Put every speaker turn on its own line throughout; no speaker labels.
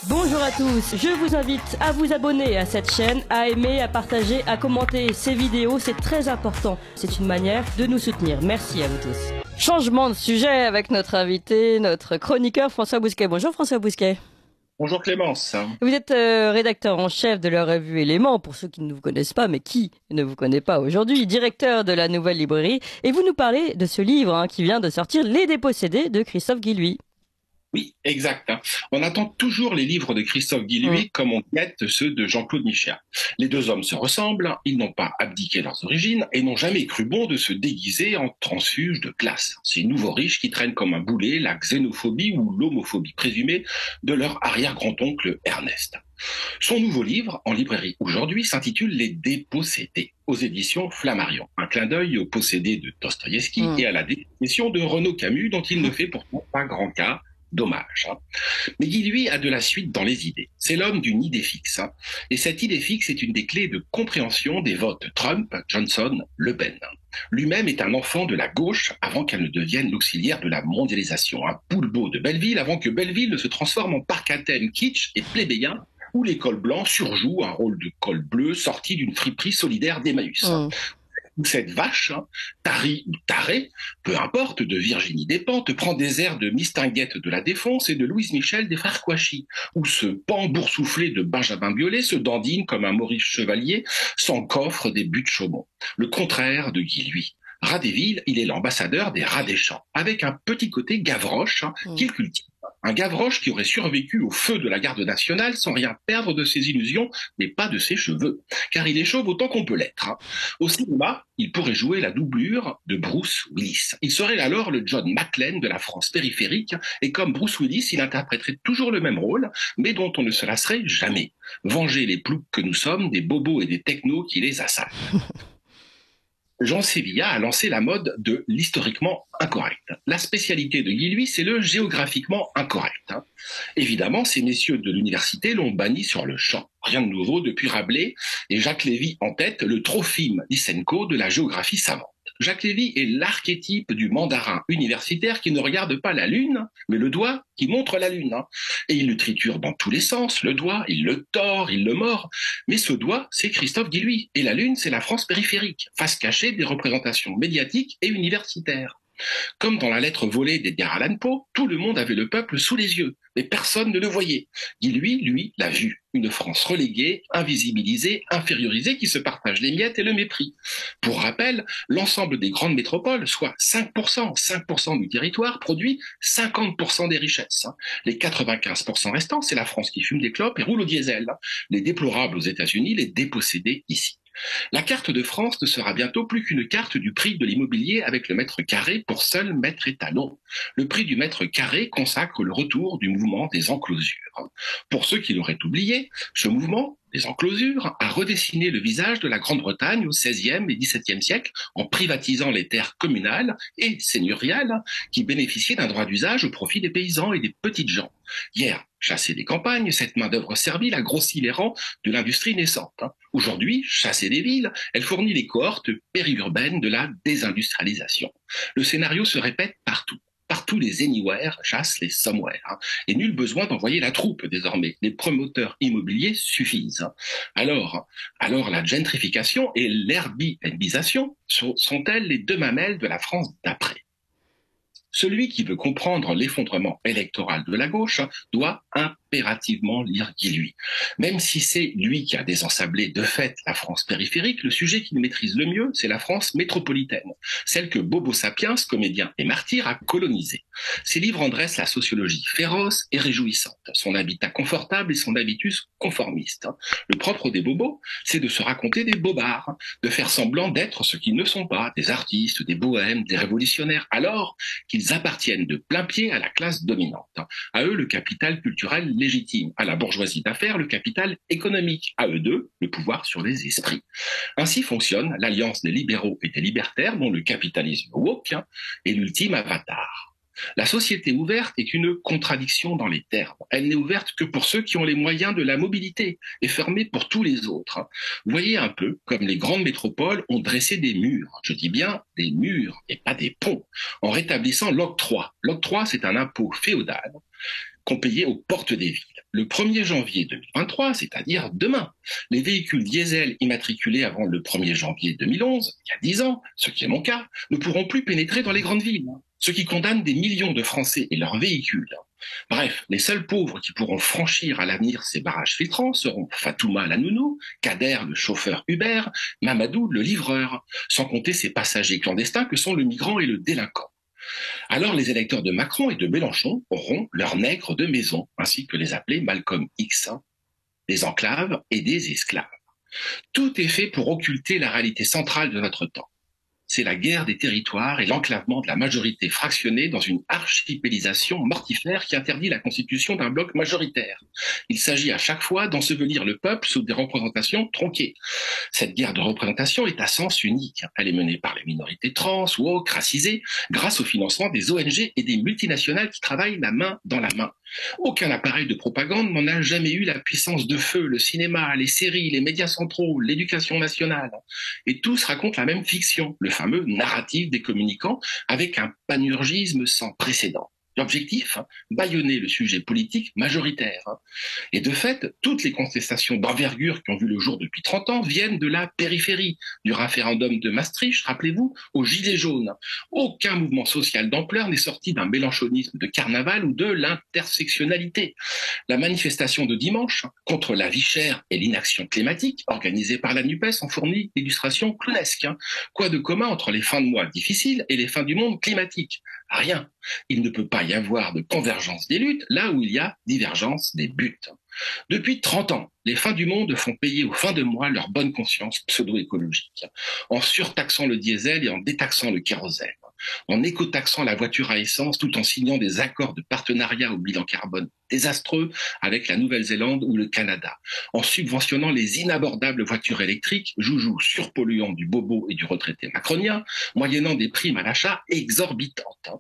Bonjour à tous, je vous invite à vous abonner à cette chaîne, à aimer, à partager, à commenter ces vidéos, c'est très important. C'est une manière de nous soutenir. Merci à vous tous. Changement de sujet avec notre invité, notre chroniqueur François Bousquet. Bonjour François Bousquet.
Bonjour Clémence.
Vous êtes rédacteur en chef de la revue Éléments, pour ceux qui ne vous connaissent pas, mais qui ne vous connaît pas aujourd'hui, directeur de la Nouvelle Librairie, et vous nous parlez de ce livre qui vient de sortir, Les Dépossédés de Christophe Guilluy.
Oui, exact. On attend toujours les livres de Christophe Guilluy comme on guette ceux de Jean-Claude Michéa. Les deux hommes se ressemblent, ils n'ont pas abdiqué leurs origines et n'ont jamais cru bon de se déguiser en transfuges de classe. Ces nouveaux riches qui traînent comme un boulet la xénophobie ou l'homophobie présumée de leur arrière-grand-oncle Ernest. Son nouveau livre, en librairie aujourd'hui, s'intitule Les Dépossédés, aux éditions Flammarion. Un clin d'œil aux possédés de Dostoïevski et à la définition de Renaud Camus, dont il ne fait pourtant pas grand cas. Dommage. Mais Guilluy a de la suite dans les idées. C'est l'homme d'une idée fixe. Et cette idée fixe est une des clés de compréhension des votes Trump, Johnson, Le Pen. Lui-même est un enfant de la gauche avant qu'elle ne devienne l'auxiliaire de la mondialisation. Un poulpeau de Belleville avant que Belleville ne se transforme en parc à thème kitsch et plébéien où les cols blancs surjouent un rôle de col bleu sorti d'une friperie solidaire d'Emmaüs. Où cette vache, tarie ou tarée, peu importe, de Virginie Despentes, prend des airs de Mistinguette de la Défense et de Louise Michel des frères Kouachi, où ce pan boursouflé de Benjamin Biolay se dandine comme un Maurice Chevalier sans coffre des buts de Chaumont. Le contraire de Guilluy. Rat des villes, il est l'ambassadeur des rats des champs, avec un petit côté Gavroche qu'il cultive. Un Gavroche qui aurait survécu au feu de la garde nationale sans rien perdre de ses illusions, mais pas de ses cheveux, car il est chauve autant qu'on peut l'être. Au cinéma, il pourrait jouer la doublure de Bruce Willis. Il serait alors le John McClane de la France périphérique, et comme Bruce Willis, il interpréterait toujours le même rôle, mais dont on ne se lasserait jamais. Venger les ploucs que nous sommes des bobos et des technos qui les assalent. Jean Sévillat a lancé la mode de l'historiquement incorrect. La spécialité de Guilluy, c'est le géographiquement incorrect. Évidemment, ces messieurs de l'université l'ont banni sur le champ. Rien de nouveau depuis Rabelais et Jacques Lévy en tête, le Trophime Lysenko de la géographie savante. Jacques Lévy est l'archétype du mandarin universitaire qui ne regarde pas la lune, mais le doigt qui montre la lune. Et il le triture dans tous les sens, le doigt, il le tord, il le mord. Mais ce doigt, c'est Christophe Guilluy. Et la lune, c'est la France périphérique, face cachée des représentations médiatiques et universitaires. Comme dans la lettre volée d'Edgar Allan Poe, tout le monde avait le peuple sous les yeux, mais personne ne le voyait. Guilluy, lui, l'a vu. Une France reléguée, invisibilisée, infériorisée, qui se partage les miettes et le mépris. Pour rappel, l'ensemble des grandes métropoles, soit 5% du territoire, produit 50% des richesses. Les 95% restants, c'est la France qui fume des clopes et roule au diesel. Les déplorables aux États-Unis, les dépossédés ici. La carte de France ne sera bientôt plus qu'une carte du prix de l'immobilier avec le mètre carré pour seul mètre étalon. Le prix du mètre carré consacre le retour du mouvement des enclosures. Pour ceux qui l'auraient oublié, ce mouvement, les enclosures, a redessiné le visage de la Grande-Bretagne au XVIe et XVIIe siècle en privatisant les terres communales et seigneuriales qui bénéficiaient d'un droit d'usage au profit des paysans et des petites gens. Hier, chassée des campagnes, cette main-d'œuvre servile a grossi les rangs de l'industrie naissante. Aujourd'hui, chassée des villes, elle fournit les cohortes périurbaines de la désindustrialisation. Le scénario se répète partout. Partout les anywhere chassent les somewhere. Et nul besoin d'envoyer la troupe désormais. Les promoteurs immobiliers suffisent. Alors la gentrification et l'airbnbisation sont-elles les deux mamelles de la France d'après ? Celui qui veut comprendre l'effondrement électoral de la gauche doit impérativement lire Guilluy. Même si c'est lui qui a désensablé de fait la France périphérique, le sujet qu'il maîtrise le mieux, c'est la France métropolitaine, celle que Bobo Sapiens, comédien et martyr, a colonisée. Ses livres en dressent la sociologie féroce et réjouissante, son habitat confortable et son habitus conformiste. Le propre des bobos, c'est de se raconter des bobards, de faire semblant d'être ce qu'ils ne sont pas, des artistes, des bohèmes, des révolutionnaires, alors qu'ils appartiennent de plein pied à la classe dominante. À eux, le capital culturel légitime. À la bourgeoisie d'affaires, le capital économique. À eux deux, le pouvoir sur les esprits. Ainsi fonctionne l'alliance des libéraux et des libertaires, dont le capitalisme woke est l'ultime avatar. La société ouverte est une contradiction dans les termes. Elle n'est ouverte que pour ceux qui ont les moyens de la mobilité et fermée pour tous les autres. Voyez un peu comme les grandes métropoles ont dressé des murs. Je dis bien des murs et pas des ponts, en rétablissant l'octroi. L'octroi, c'est un impôt féodal qu'on payait aux portes des villes. le 1er janvier 2023, c'est-à-dire demain. Les véhicules diesel immatriculés avant le 1er janvier 2011, il y a 10 ans, ce qui est mon cas, ne pourront plus pénétrer dans les grandes villes, ce qui condamne des millions de Français et leurs véhicules. Bref, les seuls pauvres qui pourront franchir à l'avenir ces barrages filtrants seront Fatouma la nounou, Kader le chauffeur Uber, Mamadou le livreur, sans compter ces passagers clandestins que sont le migrant et le délinquant. Alors les électeurs de Macron et de Mélenchon auront leurs nègres de maison, ainsi que les appelait Malcolm X, des enclaves et des esclaves. Tout est fait pour occulter la réalité centrale de notre temps. C'est la guerre des territoires et l'enclavement de la majorité fractionnée dans une archipélisation mortifère qui interdit la constitution d'un bloc majoritaire. Il s'agit à chaque fois d'ensevelir le peuple sous des représentations tronquées. Cette guerre de représentation est à sens unique. Elle est menée par les minorités trans, woke, racisées, grâce au financement des ONG et des multinationales qui travaillent la main dans la main. Aucun appareil de propagande n'en a jamais eu la puissance de feu, le cinéma, les séries, les médias centraux, l'éducation nationale. Et tous racontent la même fiction, le fameux narratif des communicants, avec un panurgisme sans précédent. L'objectif, bâillonner le sujet politique majoritaire. Et de fait, toutes les contestations d'envergure qui ont vu le jour depuis 30 ans viennent de la périphérie, du référendum de Maastricht, rappelez-vous, aux Gilets jaunes. Aucun mouvement social d'ampleur n'est sorti d'un mélanchonisme de carnaval ou de l'intersectionnalité. La manifestation de dimanche contre la vie chère et l'inaction climatique, organisée par la NUPES, en fournit l'illustration clownesque. Quoi de commun entre les fins de mois difficiles et les fins du monde climatique? Rien. Il ne peut pas y avoir de convergence des luttes là où il y a divergence des buts. Depuis 30 ans, les fins du monde font payer aux fins de mois leur bonne conscience pseudo-écologique, en surtaxant le diesel et en détaxant le kérosène, en écotaxant la voiture à essence tout en signant des accords de partenariat au bilan carbone désastreux avec la Nouvelle-Zélande ou le Canada, en subventionnant les inabordables voitures électriques, joujoux surpolluants du bobo et du retraité macronien, moyennant des primes à l'achat exorbitantes,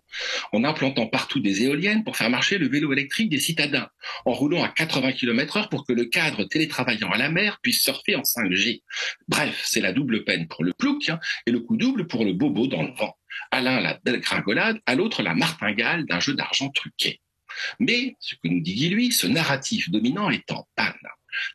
en implantant partout des éoliennes pour faire marcher le vélo électrique des citadins, en roulant à 80 km/h pour que le cadre télétravaillant à la mer puisse surfer en 5G. Bref, c'est la double peine pour le plouc et le coup double pour le bobo dans le vent. À l'un la dégringolade, à l'autre la martingale d'un jeu d'argent truqué. Mais, ce que nous dit Guy, lui, ce narratif dominant est en panne.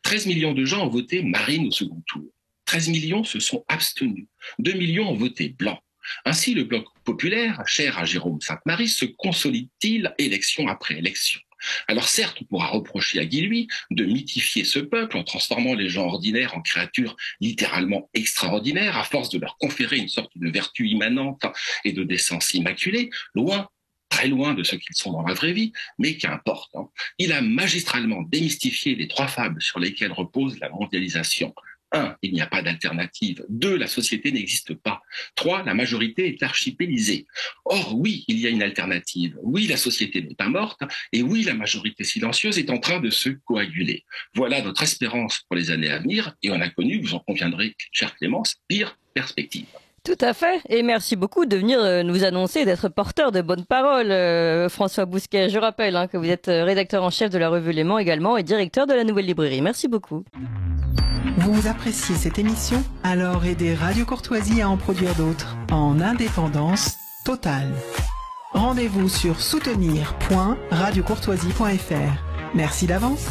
13 millions de gens ont voté Marine au second tour. 13 millions se sont abstenus. 2 millions ont voté blanc. Ainsi, le bloc populaire, cher à Jérôme Sainte-Marie, se consolide-t-il élection après élection. Alors certes, on pourra reprocher à Guy, lui, de mythifier ce peuple en transformant les gens ordinaires en créatures littéralement extraordinaires à force de leur conférer une sorte de vertu immanente et de décence immaculée, loin, très loin de ce qu'ils sont dans la vraie vie, mais qu'importe. Il a magistralement démystifié les 3 fables sur lesquelles repose la mondialisation. 1, il n'y a pas d'alternative. 2, la société n'existe pas. 3, la majorité est archipélisée. Or, oui, il y a une alternative. Oui, la société n'est pas morte. Et oui, la majorité silencieuse est en train de se coaguler. Voilà notre espérance pour les années à venir. Et on a connu, vous en conviendrez, chère Clémence, pire perspective.
Tout à fait, et merci beaucoup de venir nous annoncer, d'être porteur de bonnes paroles, François Bousquet. Je rappelle que vous êtes rédacteur en chef de la revue Léman également et directeur de la Nouvelle Librairie. Merci beaucoup.
Vous appréciez cette émission? Alors aidez Radio Courtoisie à en produire d'autres, en indépendance totale. Rendez-vous sur soutenir.radiocourtoisie.fr. Merci d'avance.